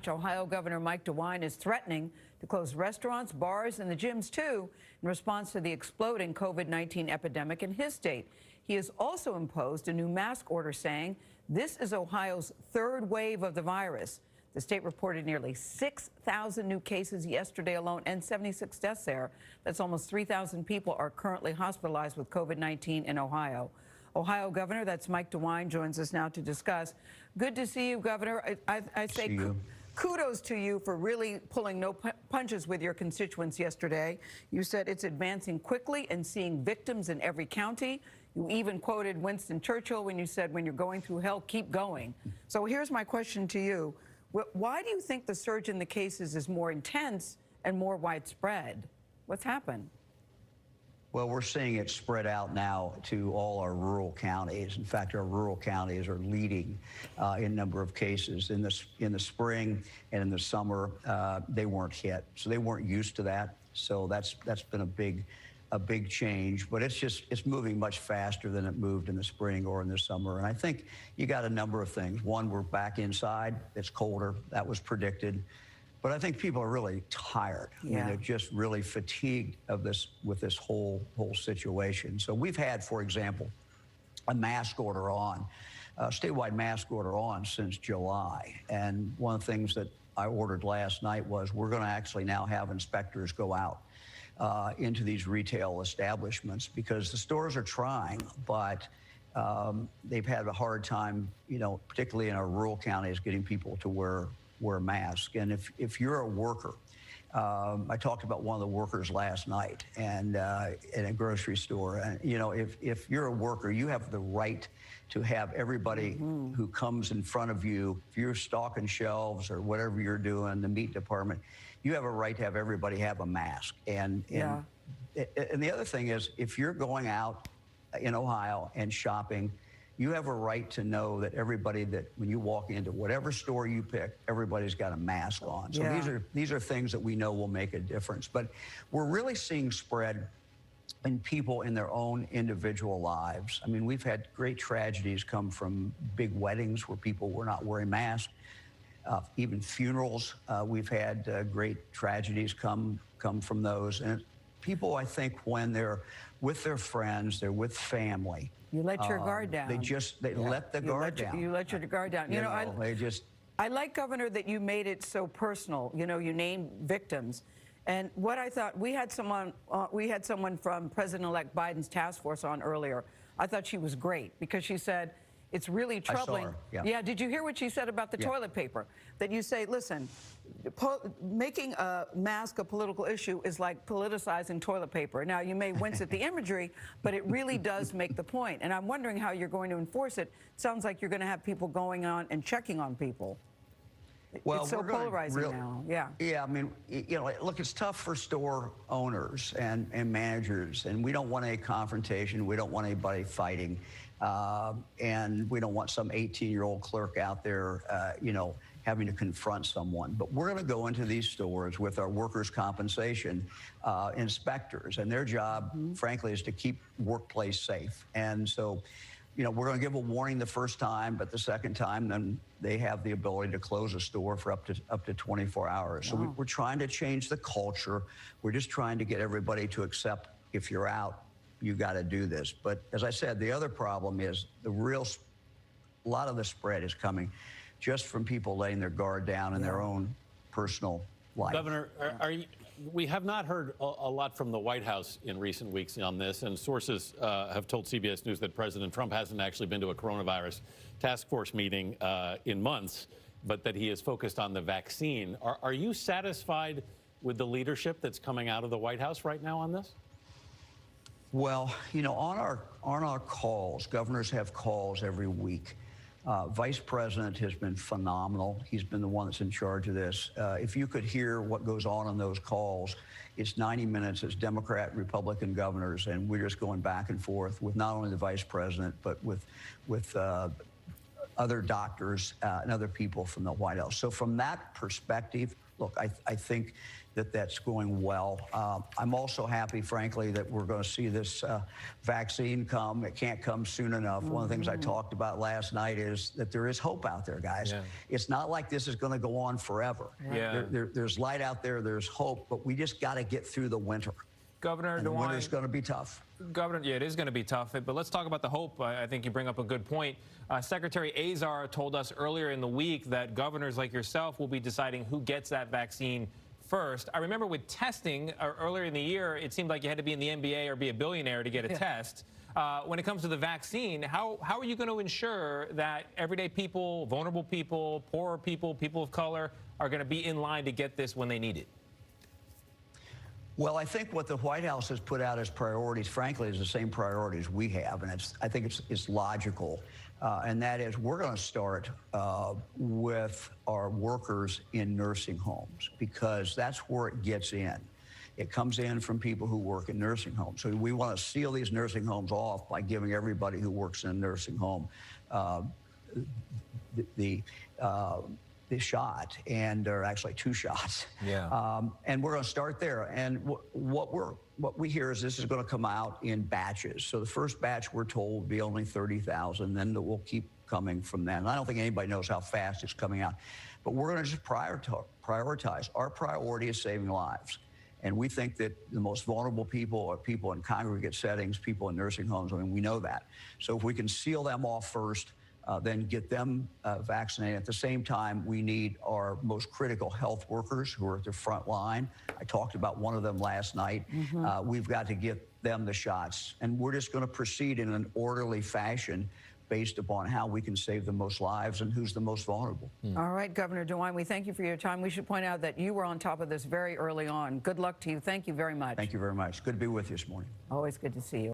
Ohio Governor Mike DeWine is threatening to close restaurants, bars, and the gyms, too, in response to the exploding COVID-19 epidemic in his state. He has also imposed a new mask order, saying this is Ohio's third wave of the virus. The state reported nearly 6,000 new cases yesterday alone and 76 deaths there. That's almost 3,000 people are currently hospitalized with COVID-19 in Ohio. Ohio Governor, that's Mike DeWine, joins us now to discuss. Good to see you, Governor. I say kudos to you for really pulling no punches with your constituents yesterday. You said it's advancing quickly and seeing victims in every county. You even quoted Winston Churchill when you said, when you're going through hell, keep going. So here's my question to you. Why do you think the surge in the cases is more intense and more widespread? What's happened? Well, we're seeing it spread out now to all our rural counties. In fact, our rural counties are leading in number of cases. In the spring and in the summer, they weren't hit, so they weren't used to that. So that's been a big change. But it's moving much faster than it moved in the spring or in the summer. And I think you got a number of things. One, we're back inside. It's colder. That was predicted. But I think people are really tired. Yeah. I mean, they're just really fatigued of this whole situation. So we've had, for example, a mask order on, a statewide mask order on since July. And one of the things that I ordered last night was we're going to actually now have inspectors go out into these retail establishments, because the stores are trying, but they've had a hard time, particularly in our rural counties, getting people to wear masks. And if you're a worker, I talked about one of the workers last night and in a grocery store. And if you're a worker, you have the right to have everybody who comes in front of you, if you're stocking shelves or whatever you're doing, the meat department, you have a right to have everybody have a mask. And the other thing is, if you're going out in Ohio and shopping, you have a right to know that everybody, that when you walk into whatever store you pick, everybody's got a mask on. So these are things that we know will make a difference. But we're really seeing spread in people in their own individual lives. I mean, we've had great tragedies come from big weddings where people were not wearing masks. Even funerals, we've had great tragedies come from those. And people, I think, when they're with their friends, they're with family. You let your guard down. They let the guard down. You let your guard down. I like, Governor, that you made it so personal. You named victims. And what I thought, we had someone from President-elect Biden's task force on earlier. I thought she was great, because she said, it's really troubling. I saw her, yeah. Did you hear what she said about the toilet paper? That you say, listen, making a mask a political issue is like politicizing toilet paper. Now, you may wince at the imagery, but it really does make the point. And I'm wondering how you're going to enforce it. It sounds like you're going to have people going on and checking on people. Well, it's so polarizing now. Yeah, I mean, look, it's tough for store owners and managers, and we don't want a confrontation. We don't want anybody fighting. And we don't want some 18-year-old clerk out there, having to confront someone. But we're going to go into these stores with our workers' compensation inspectors, and their job, frankly, is to keep workplace safe. And so, we're going to give a warning the first time, but the second time, then they have the ability to close a store for up to 24 hours. Wow. So we're trying to change the culture. We're just trying to get everybody to accept, if you're out, you got to do this. But as I said, the other problem is a lot of the spread is coming just from people letting their guard down in their own personal life. Governor, we have not heard a lot from the White House in recent weeks on this, and sources have told CBS News that President Trump hasn't actually been to a coronavirus task force meeting in months, but that he is focused on the vaccine. Are you satisfied with the leadership that's coming out of the White House right now on this? Well, on our calls, governors have calls every week. Vice President has been phenomenal. He's been the one that's in charge of this. If you could hear what goes on those calls, it's 90 minutes. It's Democrat, Republican governors, and we're just going back and forth with not only the Vice President, but with other doctors and other people from the White House. So from that perspective, look, I think that that's going well. I'm also happy, frankly, that we're going to see this vaccine come. It can't come soon enough. One of the things I talked about last night is that there is hope out there, guys. Yeah. It's not like this is going to go on forever. Yeah. There's light out there. There's hope, but we just got to get through the winter. Governor And the DeWine, winter's going to be tough. Governor, yeah, it is going to be tough, but let's talk about the hope. I think you bring up a good point. Secretary Azar told us earlier in the week that governors like yourself will be deciding who gets that vaccine first. I remember with testing earlier in the year, it seemed like you had to be in the NBA or be a billionaire to get a test. When it comes to the vaccine, how are you going to ensure that everyday people, vulnerable people, poorer people, people of color are going to be in line to get this when they need it? Well, I think what the White House has put out as priorities, frankly, is the same priorities we have, and I think it's logical, and that is we're going to start with our workers in nursing homes because that's where it gets in. It comes in from people who work in nursing homes. So we want to seal these nursing homes off by giving everybody who works in a nursing home the shot, or actually 2 shots. Yeah. And we're going to start there. And what we hear is this is going to come out in batches. So the first batch, we're told, will be only 30,000. Then it will keep coming from then. And I don't think anybody knows how fast it's coming out. But we're going to just prioritize. Our priority is saving lives. And we think that the most vulnerable people are people in congregate settings, people in nursing homes. I mean, we know that. So if we can seal them off first, then get them vaccinated. At the same time, we need our most critical health workers who are at the front line. I talked about one of them last night. We've got to get them the shots. And we're just going to proceed in an orderly fashion based upon how we can save the most lives and who's the most vulnerable. All right, Governor DeWine, we thank you for your time. We should point out that you were on top of this very early on. Good luck to you. Thank you very much. Thank you very much. Good to be with you this morning. Always good to see you.